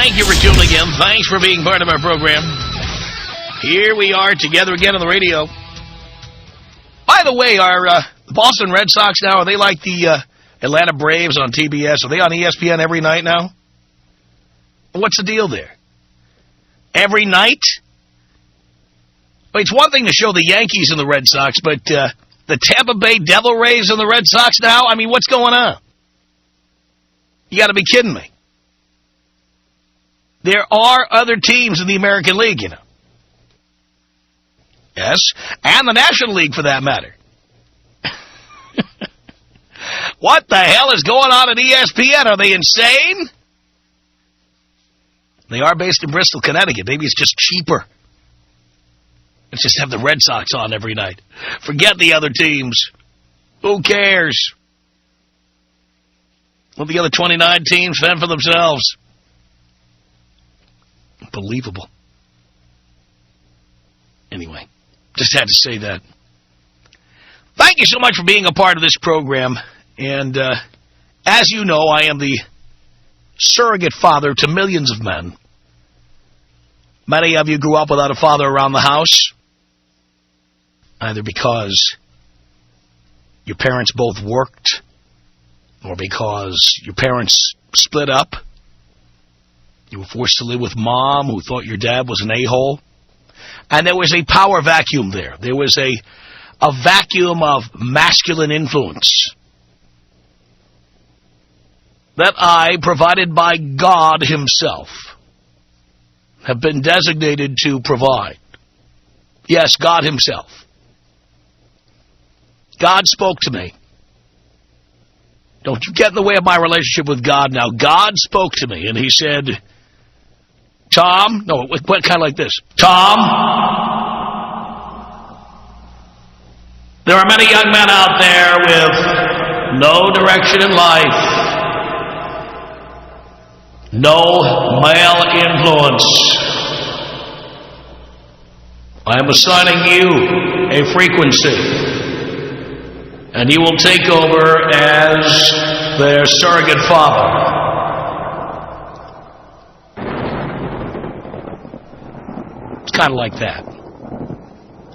Thank you for tuning in. Thanks for being part of our program. Here we are together again on the radio. By the way, are the Boston Red Sox now, are they like the Atlanta Braves on TBS? Are they on ESPN every night now? What's the deal there? Every night? Well, it's one thing to show the Yankees and the Red Sox, but the Tampa Bay Devil Rays and the Red Sox now? I mean, what's going on? You got to be kidding me. There are other teams in the American League, you know. Yes, and the National League, for that matter. What the hell is going on at ESPN? Are they insane? They are based in Bristol, Connecticut. Maybe it's just cheaper. Let's just have the Red Sox on every night. Forget the other teams. Who cares? Let the other 29 teams fend for themselves. Unbelievable. Anyway, just had to say that. Thank you so much for being a part of this program. And as you know, I am the surrogate father to millions of men. Many of you grew up without a father around the house, either because your parents both worked or because your parents split up. You were forced to live with mom who thought your dad was an a-hole. And there was a power vacuum there. There was a vacuum of masculine influence that I, provided by God himself, have been designated to provide. Yes, God himself. God spoke to me. Don't you get in the way of my relationship with God now. God spoke to me, and he said, Tom, no, it went kind of like this. Tom, there are many young men out there with no direction in life, no male influence. I am assigning you a frequency, and you will take over as their surrogate father. It's kind of like that.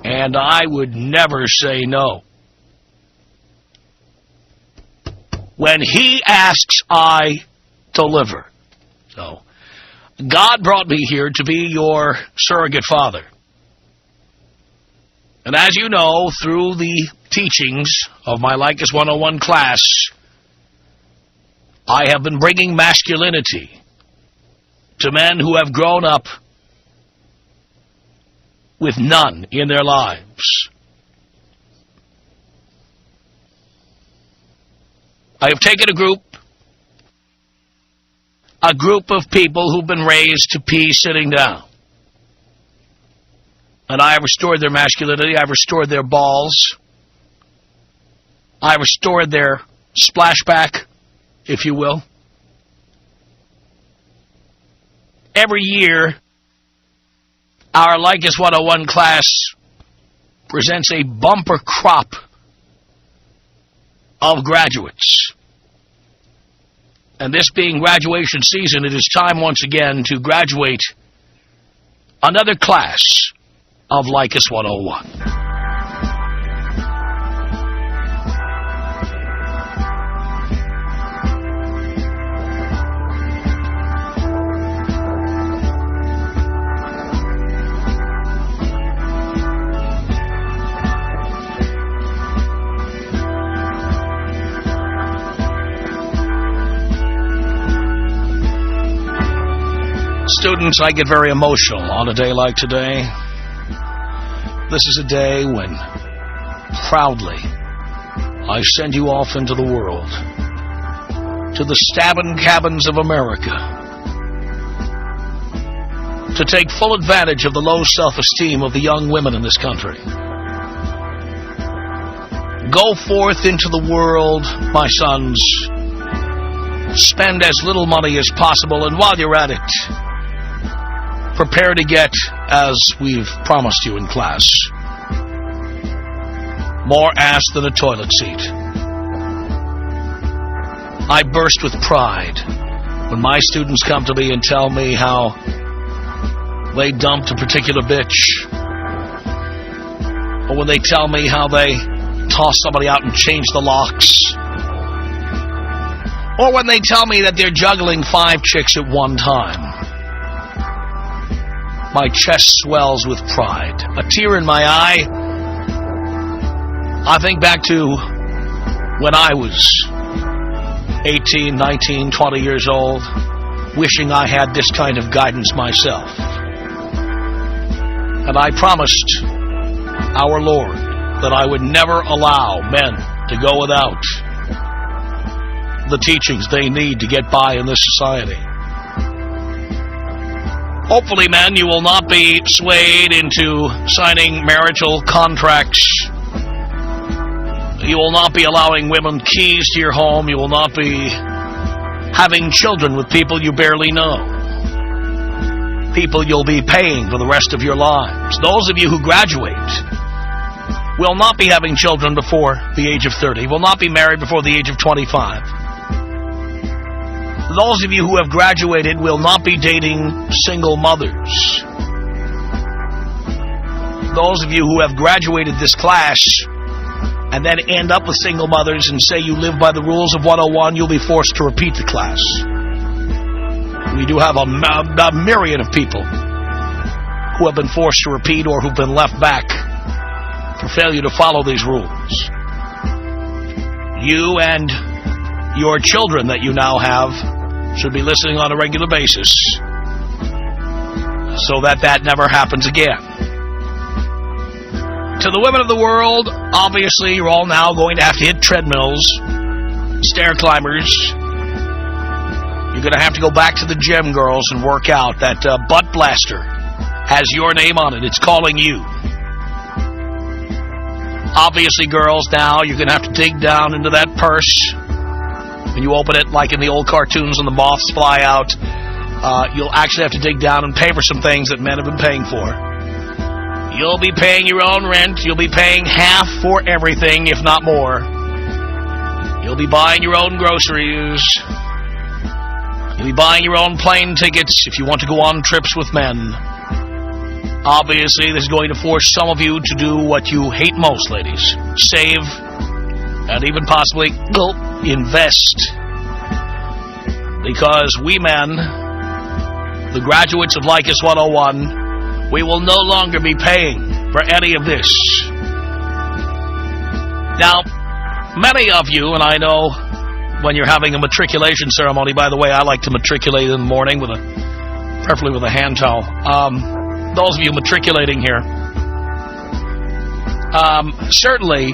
And I would never say no. When he asks, I deliver. So, God brought me here to be your surrogate father. And as you know, through the teachings of my Leykis 101 class, I have been bringing masculinity to men who have grown up with none in their lives. I have taken a group of people who've been raised to pee sitting down. And I have restored their masculinity. I've restored their balls. I restored their splashback, if you will. Every year, our Leykis 101 class presents a bumper crop of graduates. And this being graduation season, it is time once again to graduate another class of Leykis 101. Students, I get very emotional on a day like today. This is a day when, proudly, I send you off into the world, to the stabbing cabins of America, to take full advantage of the low self-esteem of the young women in this country. Go forth into the world, my sons. Spend as little money as possible, and while you're at it, prepare to get, as we've promised you in class, more ass than a toilet seat. I burst with pride When my students come to me and tell me how they dumped a particular bitch, or when they tell me how they tossed somebody out and changed the locks, or when they tell me that they're juggling 5 chicks at one time, my chest swells with pride. A tear in my eye. I think back to when I was 18, 19, 20 years old, wishing I had this kind of guidance myself. And I promised our Lord that I would never allow men to go without the teachings they need to get by in this society. Hopefully, men, you will not be swayed into signing marital contracts. You will not be allowing women keys to your home. You will not be having children with people you barely know. People you'll be paying for the rest of your lives. Those of you who graduate will not be having children before the age of 30. Will not be married before the age of 25. Those of you who have graduated will not be dating single mothers. Those of you who have graduated this class and then end up with single mothers and say you live by the rules of 101, you'll be forced to repeat the class. We do have a myriad of people who have been forced to repeat or who've been left back for failure to follow these rules. You and your children that you now have should be listening on a regular basis so that that never happens again. To the women of the world, obviously you're all now going to have to hit treadmills, stair climbers. You're going to have to go back to the gym, girls, and work out. That butt blaster has your name on it. It's calling you. Obviously, girls, now you're going to have to dig down into that purse. When you open it, like in the old cartoons and the moths fly out, you'll actually have to dig down and pay for some things that men have been paying for. You'll be paying your own rent. You'll be paying half for everything, if not more. You'll be buying your own groceries. You'll be buying your own plane tickets if you want to go on trips with men. Obviously, this is going to force some of you to do what you hate most, ladies. Save, and even possibly invest. Because we men, the graduates of Leykis 101, we will no longer be paying for any of this. Now, many of you, and I know when you're having a matriculation ceremony, by the way, I like to matriculate in the morning, preferably with a hand towel. Those of you matriculating here, certainly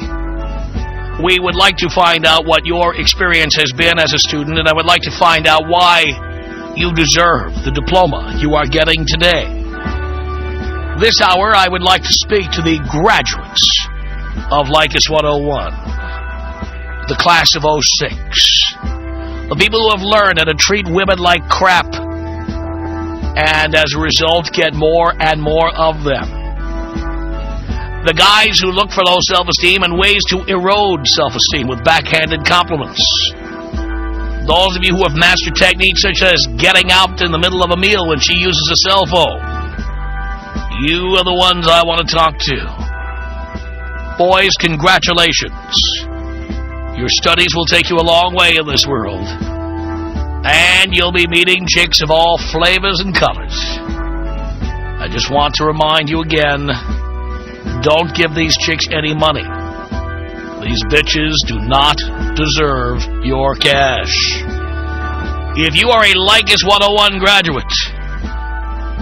we would like to find out what your experience has been as a student, and I would like to find out why you deserve the diploma you are getting today. This hour, I would like to speak to the graduates of Leykis 101, the class of 06, the people who have learned how to treat women like crap, and as a result, get more and more of them. The guys who look for low self-esteem and ways to erode self-esteem with backhanded compliments. Those of you who have mastered techniques such as getting out in the middle of a meal when she uses a cell phone. You are the ones I want to talk to. Boys, congratulations. Your studies will take you a long way in this world. And you'll be meeting chicks of all flavors and colors. I just want to remind you again, don't give these chicks any money. These bitches do not deserve your cash. If you are a Leykis 101 graduate,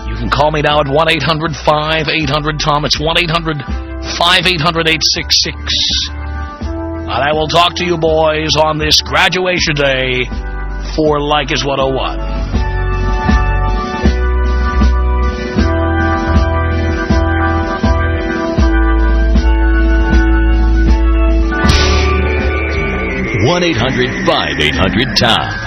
you can call me now at 1-800-5800-TOM. It's 1-800-5800-866. And I will talk to you boys on this graduation day for Leykis 101. One 800-5800-TOM.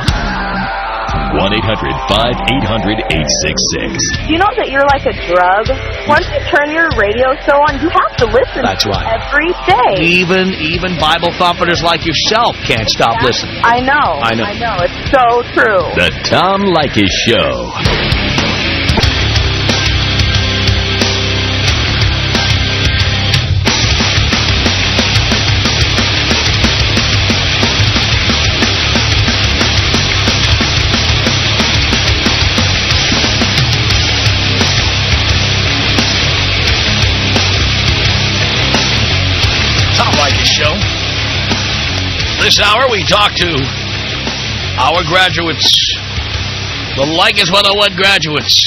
1-800-5800-866. You know that you're like a drug? Once you turn your radio show on, you have to listen. That's right. Every day. Even Bible thumpers like yourself can't stop listening. I know. I know. It's so true. The Tom Leykis Show. This hour, we talk to our graduates, the Leykis 101 graduates,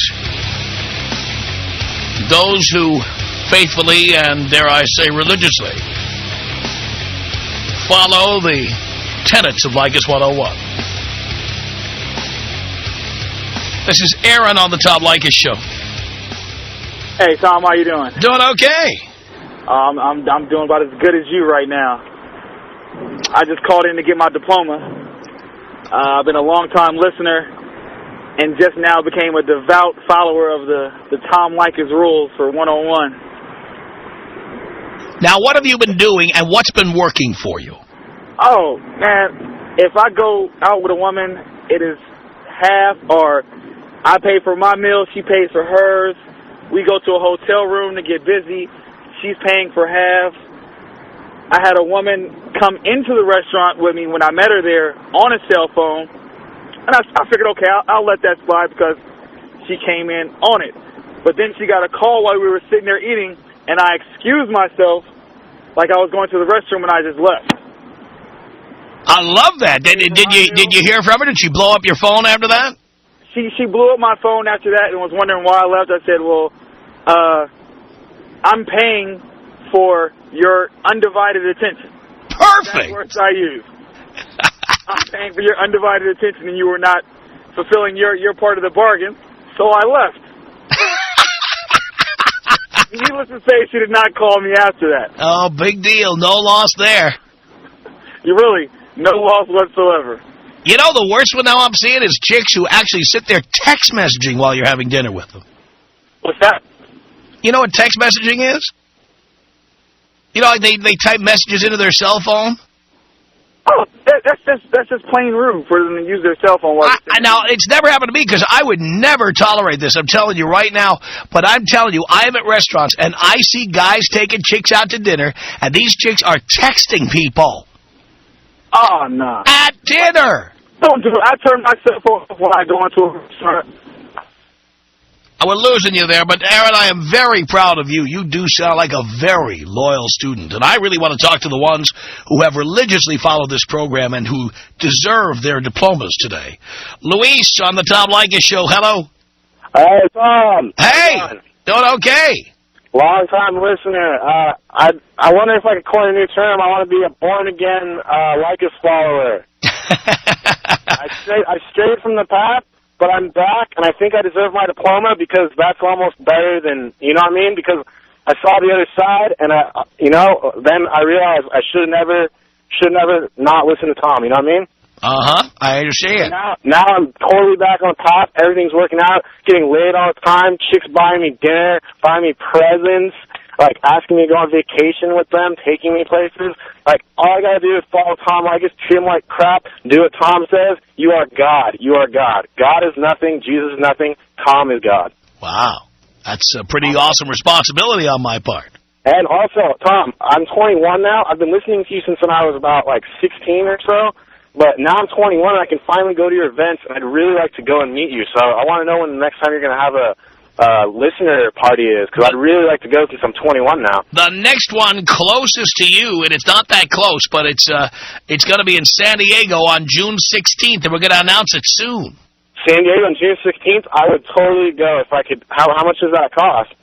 those who faithfully and, dare I say, religiously follow the tenets of Leykis 101. This is Aaron on the Tom Leykis Show. Hey, Tom, how you doing? Doing okay. I'm doing about as good as you right now. I just called in to get my diploma. I've been a long-time listener and just now became a devout follower of the Tom Leykis rules for 101. Now, what have you been doing and what's been working for you? Oh, man, if I go out with a woman, it is half, or I pay for my meal, she pays for hers. We go to a hotel room to get busy. She's paying for half. I had a woman come into the restaurant with me when I met her there on a cell phone, and I figured, okay, I'll let that slide because she came in on it. But then she got a call while we were sitting there eating, and I excused myself like I was going to the restroom, and I just left. I love that. Did you hear from her? Did she blow up your phone after that? She blew up my phone after that and was wondering why I left. I said, well, I'm paying for your undivided attention. Perfect. That's the words I use. I'm paying for your undivided attention, and you were not fulfilling your part of the bargain, so I left. Needless to say, she did not call me after that. Oh, big deal. No loss there. You really, no loss whatsoever. You know, the worst one now I'm seeing is chicks who actually sit there text messaging while you're having dinner with them. What's that? You know what text messaging is? You know, they type messages into their cell phone. Oh, that's just plain rude for them to use their cell phone. Now, it's never happened to me because I would never tolerate this. I'm telling you right now. But I'm telling you, I am at restaurants, and I see guys taking chicks out to dinner, and these chicks are texting people. Oh, no. At dinner. Don't do it. I turn my cell phone off when I go into a restaurant. We're losing you there, but Aaron, I am very proud of you. You do sound like a very loyal student, and I really want to talk to the ones who have religiously followed this program and who deserve their diplomas today. Luis on the Tom Leykis Show. Hello. Hey, Tom. Hey. Doing okay. Long-time listener. I wonder if I could coin a new term. I want to be a born-again Leykis follower. I strayed from the path, but I'm back, and I think I deserve my diploma because that's almost better than, you know what I mean? Because I saw the other side, and then I realized I should never not listen to Tom. You know what I mean? I understand. Now I'm totally back on the path. Everything's working out. Getting laid all the time. Chicks buying me dinner, buying me presents, like asking me to go on vacation with them, taking me places. Like, all I gotta do is follow Tom Leykis, treat him like crap, do what Tom says. You are God. You are God. God is nothing. Jesus is nothing. Tom is God. Wow. That's a pretty awesome responsibility on my part. And also, Tom, I'm 21 now. I've been listening to you since when I was about, 16 or so. But now I'm 21 and I can finally go to your events, and I'd really like to go and meet you. So I want to know when the next time you're going to have a listener party is, because I'd really like to go since I'm 21 now. The next one closest to you, and it's not that close, but it's going to be in San Diego on June 16th, and we're going to announce it soon. San Diego on June 16th? I would totally go if I could. How much does that cost?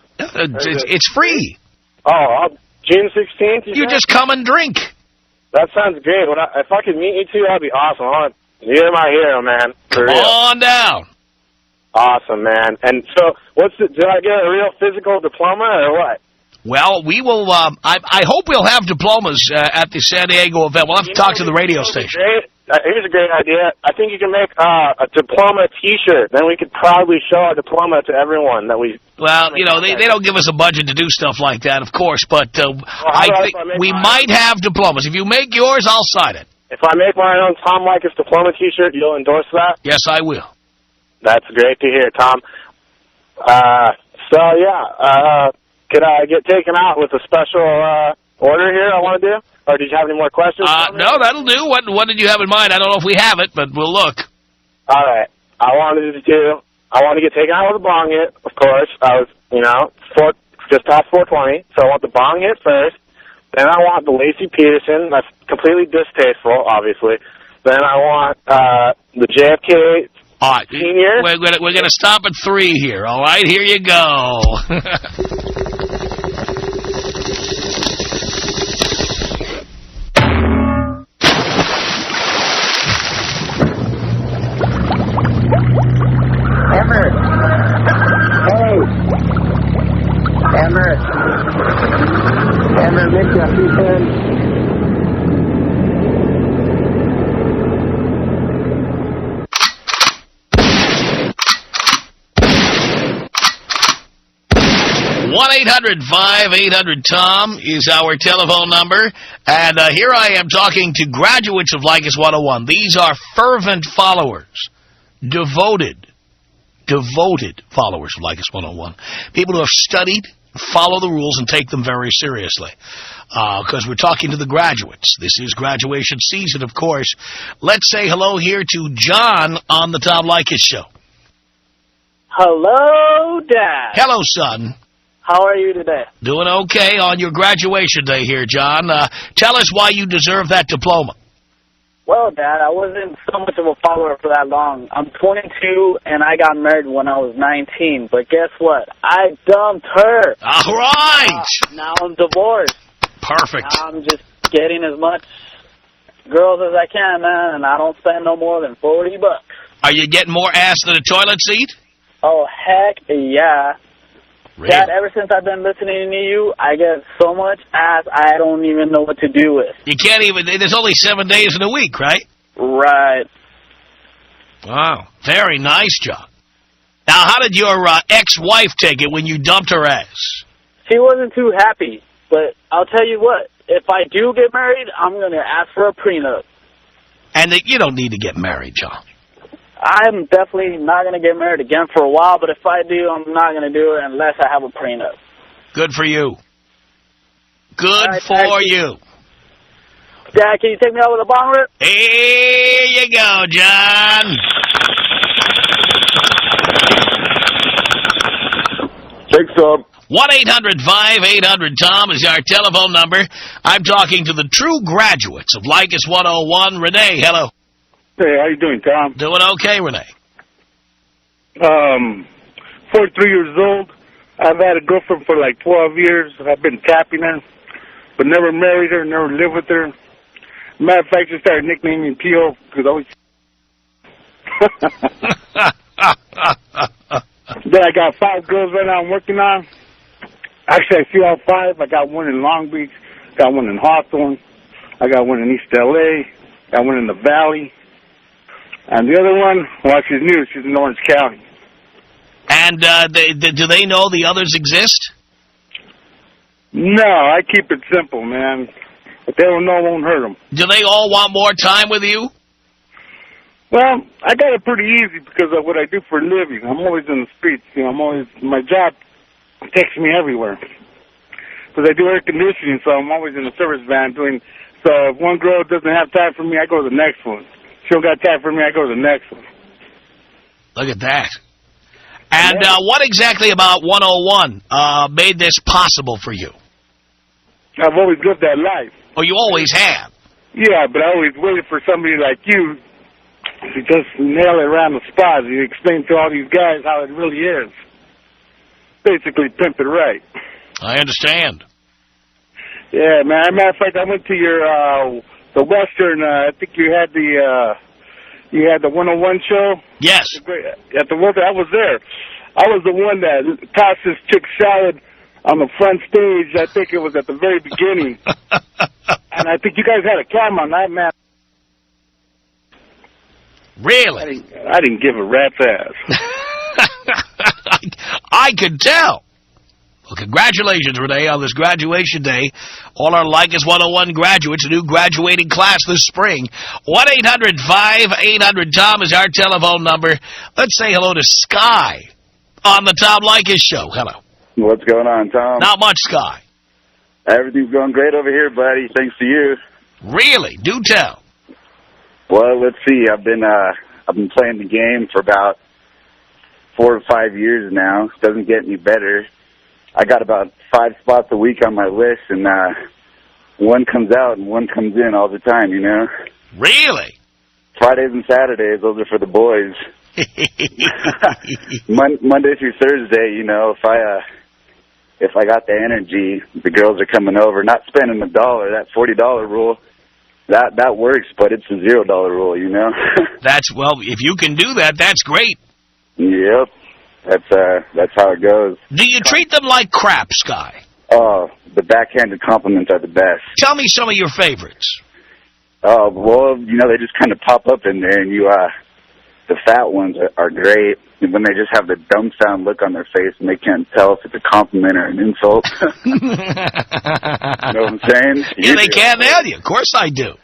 It's free. Oh, June 16th? You just come and drink. That sounds great. If I could meet you two, that'd be awesome. You're my hero, man. For Come real. on down. Awesome, man. And so, do I get a real physical diploma or what? Well, we will. I hope we'll have diplomas at the San Diego event. We'll have to talk to the radio station. Here's a great idea. I think you can make a diploma T-shirt. Then we could proudly show our diploma to everyone that we. Well, they don't give us a budget to do stuff like that, of course. But I think we might have diplomas. If you make yours, I'll sign it. If I make my own Tom Leykis diploma T-shirt, you'll endorse that? Yes, I will. That's great to hear, Tom. Could I get taken out with a special order here I want to do? Or did you have any more questions? No, that'll do. What did you have in mind? I don't know if we have it, but we'll look. All right. I want to get taken out with a bong hit, of course. I was, just past 420, so I want the bong hit first. Then I want the Laci Peterson. That's completely distasteful, obviously. Then I want the JFK all right, Senior. We're gonna stop at 3 here. All right, here you go. Emmer. Hey. Emmer. Emmer, make your feet in. One 800-5800-TOM is our telephone number. And here I am talking to graduates of Leykis 101. These are fervent followers, devoted followers of Leykis 101. People who have studied, follow the rules, and take them very seriously. Because we're talking to the graduates. This is graduation season, of course. Let's say hello here to John on the Tom Leykis Show. Hello, Dad. Hello, son. How are you today? Doing okay on your graduation day here, John. Tell us why you deserve that diploma. Well, Dad, I wasn't so much of a follower for that long. I'm 22, and I got married when I was 19. But guess what? I dumped her. All right. Now I'm divorced. Perfect. Now I'm just getting as much girls as I can, man, and I don't spend no more than $40. Are you getting more ass than a toilet seat? Oh, heck yeah. Really? Dad, ever since I've been listening to you, I get so much ass I don't even know what to do with. You can't even, there's only 7 days in a week, right? Right. Wow. Very nice, John. Now, how did your ex-wife take it when you dumped her ass? She wasn't too happy, but I'll tell you what, if I do get married, I'm going to ask for a prenup. And you don't need to get married, John. I'm definitely not going to get married again for a while, but if I do, I'm not going to do it unless I have a prenup. Good for you. Good for you. Dad, can you take me out with a bong rip? Here you go, John. Take some. 1-800-5800-TOM is our telephone number. I'm talking to the true graduates of Leykis 101. Renee, hello. Hey, how you doing, Tom? Doing okay, Renee. 43 years old. I've had a girlfriend for like 12 years. I've been tapping her, but never married her, never lived with her. Matter of fact, just started nicknaming me P.O. because I always... Then I got 5 girls right now I'm working on. Actually, I see all 5. I got one in Long Beach, got one in Hawthorne, I got one in East L.A., got one in the Valley. And the other one, well, she's new. She's in Orange County. And do they know the others exist? No, I keep it simple, man. If they don't know, it won't hurt them. Do they all want more time with you? Well, I got it pretty easy because of what I do for a living. I'm always in the streets. My job takes me everywhere. Because I do air conditioning, so I'm always in the service van doing. So if one girl doesn't have time for me, I go to the next one. She don't got time for me, I go to the next one. Look at that. And what exactly about 101 made this possible for you? I've always lived that life. Oh, you always have? Yeah, but I always waited for somebody like you to just nail it around the spot. You explain to all these guys how it really is. Basically, pimp it right. I understand. Yeah, man. As a matter of fact, I went to your... the Western, I think you had the 101 show. Yes. At the Western, I was there. I was the one that tossed this chick salad on the front stage. I think it was at the very beginning. And I think you guys had a camera on that, man. Really? I didn't give a rat's ass. I could tell. Well, congratulations, Renee, on this graduation day. All our Leykis 101 graduates, a new graduating class this spring. 1-800-5800-TOM is our telephone number. Let's say hello to Sky on the Tom Leykis Show. Hello. What's going on, Tom? Not much, Sky. Everything's going great over here, buddy. Thanks to you. Really? Do tell. Well, let's see. I've been playing the game for about 4 or 5 years now. Doesn't get any better. I got about 5 spots a week on my list, and one comes out and one comes in all the time, you know? Really? Fridays and Saturdays, those are for the boys. Monday through Thursday, you know, if I got the energy, the girls are coming over, not spending $1, that $40 rule, that works, but it's a $0 rule, you know? Well, if you can do that, that's great. Yep. That's how it goes. Do you treat them like crap, Sky? Oh, the backhanded compliments are the best. Tell me some of your favorites. Oh, well, you know, they just kind of pop up in there, and the fat ones are great. And when they just have the dumbfound look on their face, and they can't tell if it's a compliment or an insult. You know what I'm saying? Yeah, they can't nail you. Of course I do.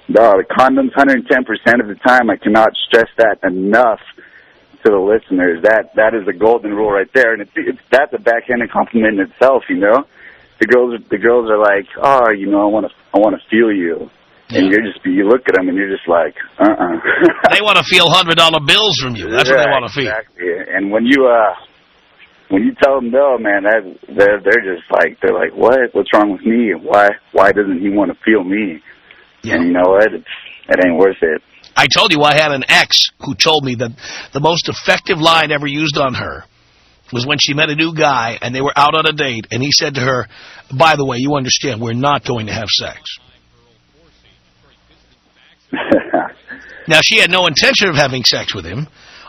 The condoms 110% of the time. I cannot stress that enough to the listeners. That is the golden rule right there, and that's a backhanded compliment in itself. You know, the girls are like, oh, you know, I want to feel you, and you look at them and you're just like, They want to feel $100 bills from you. That's what they want to feel. Exactly. And when you tell them no, man, they're just like, they're like, what's wrong with me? Why doesn't he want to feel me? Yeah. And you know what? It ain't worth it. I told you I had an ex who told me that the most effective line ever used on her was when she met a new guy and they were out on a date, and he said to her, by the way, you understand, we're not going to have sex. Now, she had no intention of having sex with him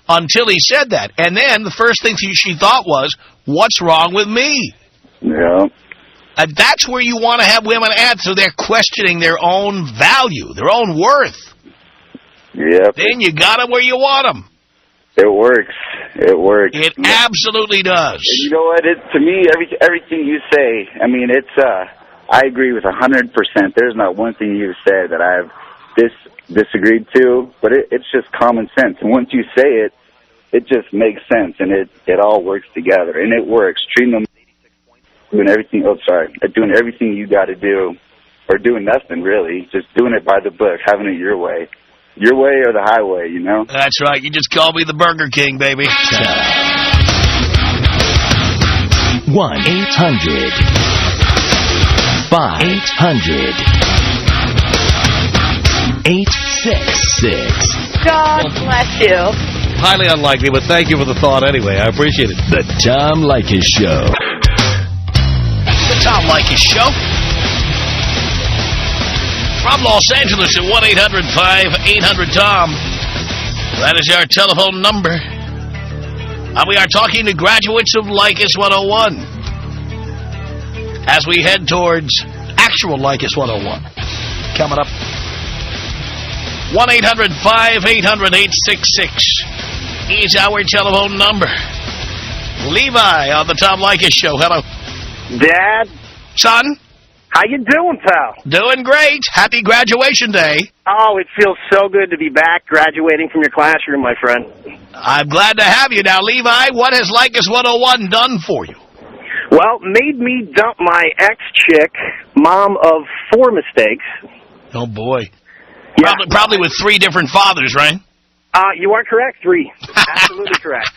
until he said that. And then the first thing she thought was, what's wrong with me? Yeah. And that's where you want to have women at, so they're questioning their own value, their own worth. Yep. Then you got them where you want them. It works. It works. It absolutely does. You know what? To me, everything you say, I mean, I agree with 100%. There's not one thing you've said that I've disagreed to, but it's just common sense. And once you say it, it just makes sense, and it all works together, and it works. Treating them, doing everything you got to do, or doing nothing really, just doing it by the book, having it your way. Your way or the highway, you know? That's right. You just call me the Burger King, baby. 1-800-5800-866. God bless you. Highly unlikely, but thank you for the thought anyway. I appreciate it. The Tom Leykis Show. The Tom Leykis Show. From Los Angeles at 1-800-5800-TOM. That is our telephone number. And we are talking to graduates of Leykis 101 as we head towards actual Leykis 101. Coming up. 1-800-5800-866 is our telephone number. Levi on the Tom Leykis Show. Hello. Dad? Son? How you doing, pal? Doing great. Happy graduation day. Oh, it feels so good to be back graduating from your classroom, my friend. I'm glad to have you. Now, Levi, what has Leykis 101 done for you? Well, made me dump my ex-chick, mom of 4 mistakes. Oh, boy. Yeah. Probably with 3 different fathers, right? You are correct, 3. Absolutely correct.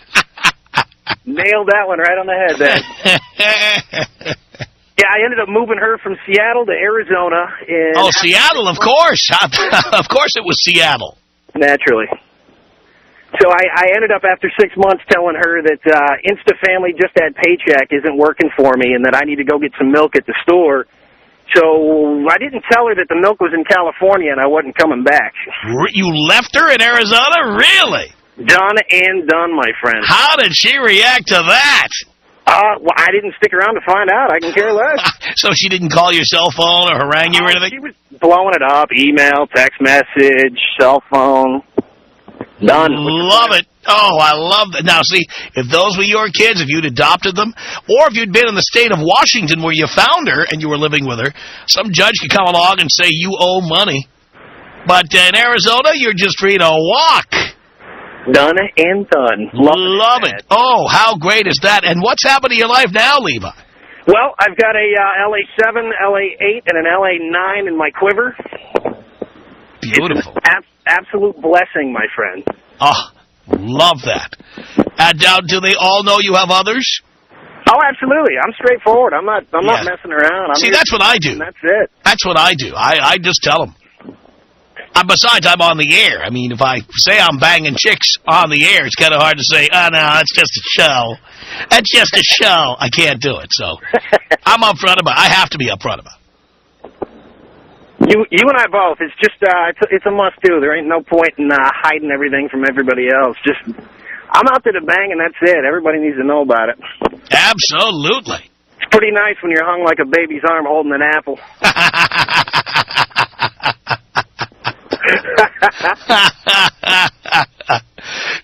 Nailed that one right on the head there. Yeah, I ended up moving her from Seattle to Arizona. Oh, Seattle, of course. Of course it was Seattle. Naturally. So I ended up, after 6 months, telling her that Insta-Family Just Add Paycheck isn't working for me and that I need to go get some milk at the store. So I didn't tell her that the milk was in California and I wasn't coming back. You left her in Arizona? Really? Done and done, my friend. How did she react to that? Well, I didn't stick around to find out. I can care less. So she didn't call your cell phone or harangue you or anything? She was blowing it up. Email, text message, cell phone. Done. Love it. Oh, I love that. Now, see, if those were your kids, if you'd adopted them, or if you'd been in the state of Washington where you found her and you were living with her, some judge could come along and say you owe money. But in Arizona, you're just free to walk. Done and done. Love it. Oh, how great is that? And what's happened to your life now, Levi? Well, I've got a LA7, LA8, and an LA9 in my quiver. Beautiful. It's absolute blessing, my friend. Oh, love that. And do they all know you have others? Oh, absolutely. I'm straightforward. I'm not messing around. See, that's what I do. That's it. That's what I do. I just tell them. Besides, I'm on the air. I mean, if I say I'm banging chicks on the air, it's kind of hard to say, oh, no, that's just a show. That's just a show. I can't do it. So I'm upfront about it. I have to be upfront about it. You and I both. It's just it's a must-do. There ain't no point in hiding everything from everybody else. Just I'm out there to bang, and that's it. Everybody needs to know about it. Absolutely. It's pretty nice when you're hung like a baby's arm holding an apple.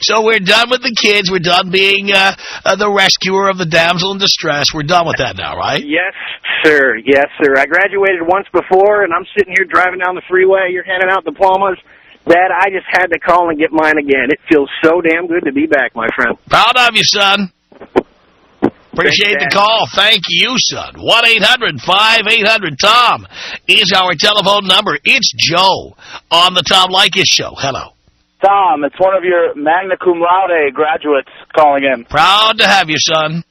So we're done with the kids. We're done being the rescuer of the damsel in distress. We're done with that now, right? Yes, sir. Yes, sir. I graduated once before, and I'm sitting here driving down the freeway. You're handing out diplomas. Dad, I just had to call and get mine again. It feels so damn good to be back, my friend. Proud of you, son. Appreciate the call. Thank you, son. 1-800-5800-TOM is our telephone number. It's Joe on the Tom Leykis Show. Hello. Tom, it's one of your magna cum laude graduates calling in. Proud to have you, son.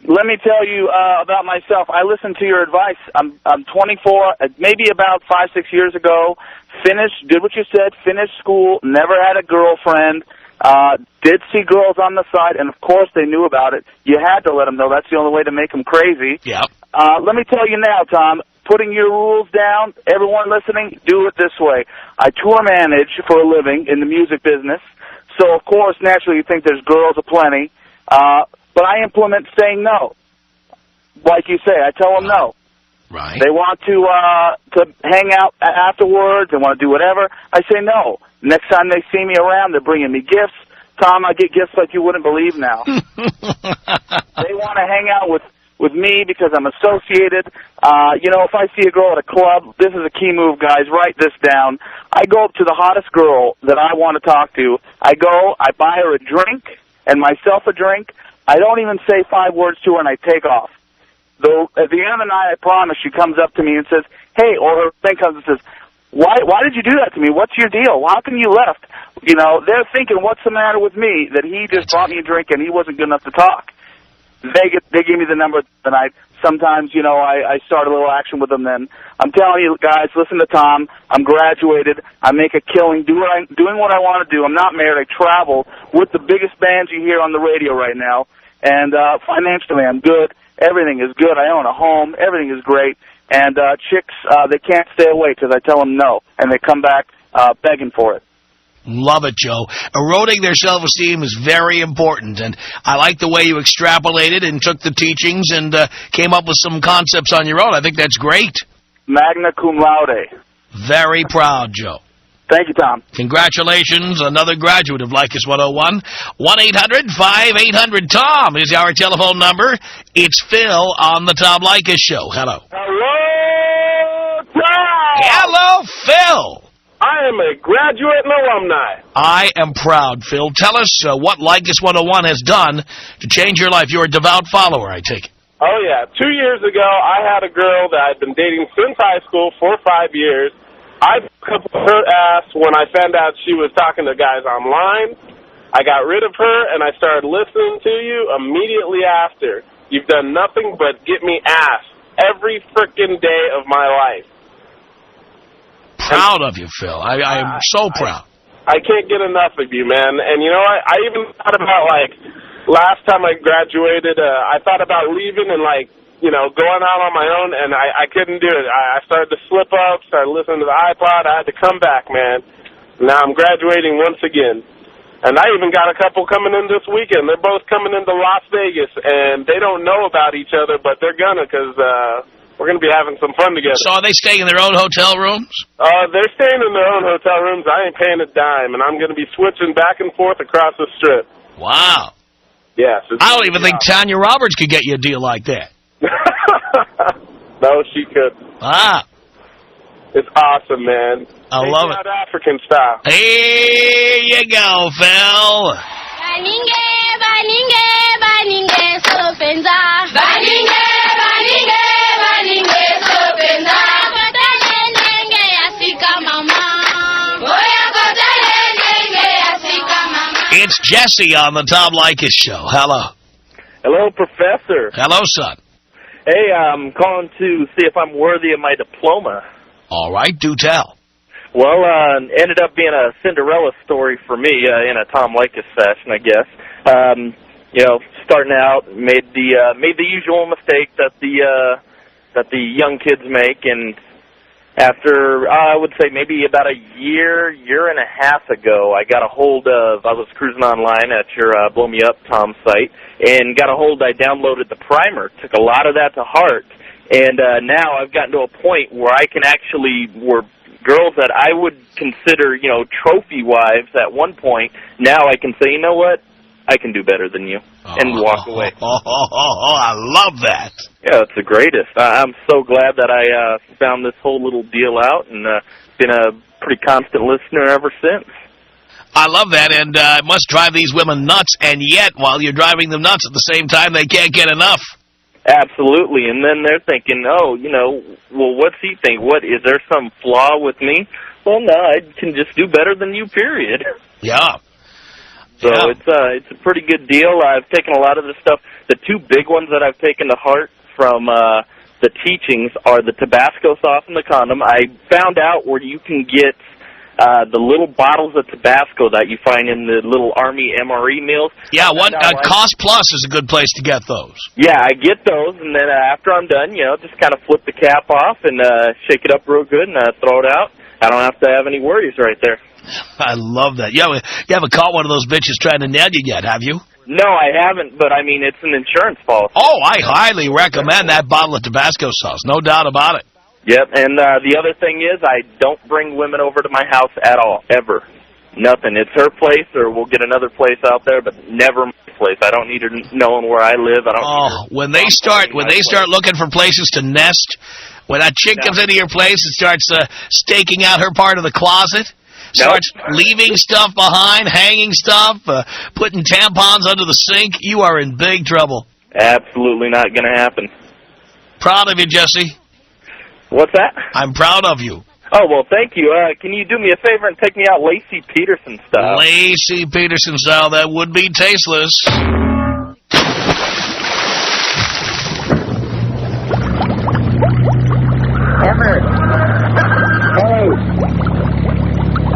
Let me tell you about myself. I listened to your advice. I'm 24, maybe about 5-6 years ago. Did what you said, finished school, never had a girlfriend. Did see girls on the side, and of course they knew about it. You had to let them know. That's the only way to make them crazy. Yep. Let me tell you now, Tom, putting your rules down, everyone listening, do it this way. I tour manage for a living in the music business, so of course, naturally, you think there's girls aplenty, but I implement saying no. Like you say, I tell them no. Right. They want to hang out afterwards, they want to do whatever. I say no. Next time they see me around, they're bringing me gifts. Tom, I get gifts like you wouldn't believe now. They want to hang out with me because I'm associated. If I see a girl at a club, this is a key move, guys. Write this down. I go up to the hottest girl that I want to talk to. I buy her a drink and myself a drink. I don't even say 5 words to her, and I take off. Though at the end of the night, I promise, she comes up to me and says, hey, or her thing comes and says, why did you do that to me? What's your deal? How come you left? They're thinking, what's the matter with me that he just brought me a drink and he wasn't good enough to talk? They give me the number tonight. Sometimes, I start a little action with them then. I'm telling you, guys, listen to Tom. I'm graduated. I make a killing doing what I want to do. I'm not married. I travel with the biggest bands you hear on the radio right now. And financially, I'm good. Everything is good. I own a home. Everything is great. And chicks, they can't stay away because I tell them no, and they come back begging for it. Love it, Joe. Eroding their self-esteem is very important, and I like the way you extrapolated and took the teachings and came up with some concepts on your own. I think that's great. Magna cum laude. Very proud, Joe. Thank you, Tom. Congratulations, another graduate of Leykis 101. 1-800-5800-TOM is our telephone number. It's Phil on the Tom Leykis Show. Hello. Hello, Tom. Hello, Phil. I am a graduate and alumni. I am proud, Phil. Tell us what Leykis 101 has done to change your life. You're a devout follower, I take it. Oh, yeah. 2 years ago, I had a girl that I'd been dating since high school for 5 years. I broke up with her ass when I found out she was talking to guys online. I got rid of her, and I started listening to you immediately after. You've done nothing but get me ass every frickin' day of my life. Proud of you, Phil. I am so proud. I can't get enough of you, man. And you know what? I even thought about, last time I graduated, I thought about leaving and, going out on my own, and I couldn't do it. I started to slip up, started listening to the iPod. I had to come back, man. Now I'm graduating once again. And I even got a couple coming in this weekend. They're both coming into Las Vegas, and they don't know about each other, but they're gonna because we're going to be having some fun together. So are they staying in their own hotel rooms? They're staying in their own hotel rooms. I ain't paying a dime, and I'm going to be switching back and forth across the strip. Wow. Yes. I don't even think Tanya Roberts could get you a deal like that. No, she could. Ah. It's awesome, man. I love it. South African style. Here you go, Phil. It's Jesse on the Tom Leykis Show. Hello. Hello, Professor. Hello, son. Hey, I'm calling to see if I'm worthy of my diploma. All right, do tell. Well, ended up being a Cinderella story for me in a Tom Leykis fashion, I guess. You know, starting out, made the usual mistake that the young kids make, and after I would say maybe about a year and a half ago, I got a hold of. I was cruising online at your Blow Me Up Tom site, and got a hold. I downloaded the primer, took a lot of that to heart, and now I've gotten to a point where I can actually girls that I would consider, you know, trophy wives at one point, now I can say, you know what, I can do better than you, and walk away. I love that. Yeah, it's the greatest. I'm so glad that I found this whole little deal out, and been a pretty constant listener ever since. I love that, and it must drive these women nuts, and yet, while you're driving them nuts at the same time, they can't get enough. Absolutely, and then they're thinking, oh, you know, well, what's he think? What, is there some flaw with me? Well, no, I can just do better than you, period. Yeah. So it's a pretty good deal. I've taken a lot of the stuff. The two big ones that I've taken to heart from the teachings are the Tabasco sauce and the condom. I found out where you can get the little bottles of Tabasco that you find in the little Army MRE meals. Yeah, Cost Plus is a good place to get those. Yeah, I get those, and then after I'm done, you know, just kind of flip the cap off and shake it up real good and throw it out. I don't have to have any worries right there. I love that. You haven't caught one of those bitches trying to nail you yet, have you? No, I haven't, but I mean, it's an insurance policy. Oh, I highly recommend that bottle of Tabasco sauce, no doubt about it. Yep, and the other thing is I don't bring women over to my house at all, ever. Nothing. It's her place, or we'll get another place out there, but never my place. I don't need her knowing where I live. I don't. When they start looking for places to nest, when that chick comes into your place and starts staking out her part of the closet, starts leaving stuff behind, hanging stuff, putting tampons under the sink, you are in big trouble. Absolutely not going to happen. Proud of you, Jesse. What's that? I'm proud of you. Oh, well, thank you. Can you do me a favor and take me out Lacey Peterson style? Lacey Peterson style, that would be tasteless. Everett. Hey.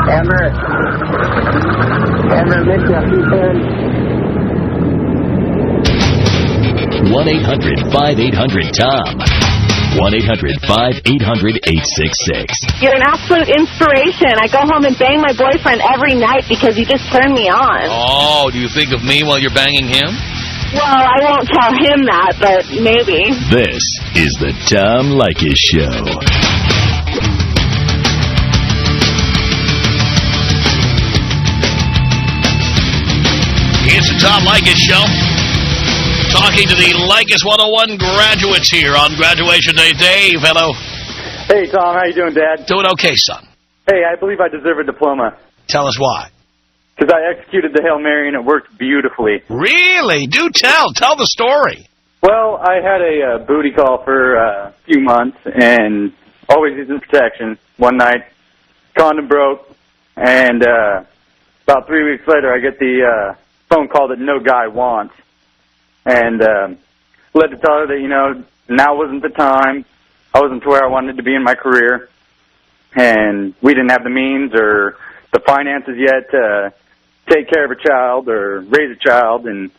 Everett. Everett, miss you. You can. 1-800-5800-TOM. 1-800-5800-866. You're an absolute inspiration. I go home and bang my boyfriend every night because you just turned me on. Oh, do you think of me while you're banging him? Well, I won't tell him that, but maybe. This is the Tom Leykis Show. It's the Tom Leykis Show. Talking to the Leykis 101 graduates here on graduation day. Dave, hello. Hey, Tom. How you doing, Dad? Doing okay, son. Hey, I believe I deserve a diploma. Tell us why. Because I executed the Hail Mary and it worked beautifully. Really? Do tell. Tell the story. Well, I had a booty call for a few months and always using protection. One night, condom broke, and about 3 weeks later, I get the phone call that no guy wants. And led to tell her that, you know, now wasn't the time. I wasn't to where I wanted to be in my career. And we didn't have the means or the finances yet to take care of a child or raise a child. And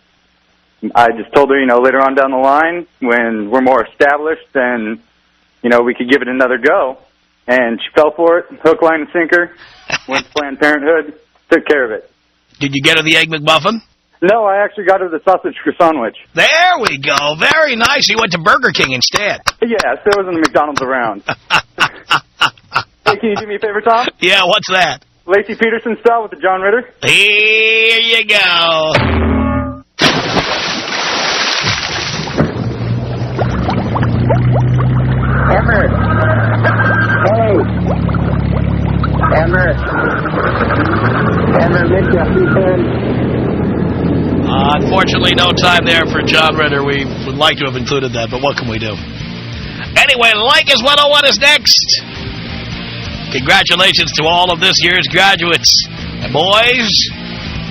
I just told her, you know, later on down the line, when we're more established, then, you know, we could give it another go. And she fell for it, hook, line, and sinker, went to Planned Parenthood, took care of it. Did you get her the Egg McMuffin? No, I actually got her the sausage croissant. There we go. Very nice. He went to Burger King instead. Yeah, so there wasn't a McDonald's around. Hey, can you do me a favor, Tom? Yeah, what's that? Lacey Peterson style with the John Ritter. Here you go. Everett. Hey. Everett. Everett, miss you. Unfortunately, no time there for John Ritter. We would like to have included that, but what can we do? Anyway, Leykis 101 is next. Congratulations to all of this year's graduates. And boys,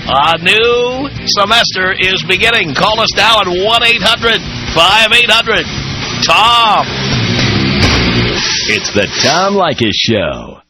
a new semester is beginning. Call us now at 1-800-5800-TOM. It's the Tom Leykis Show.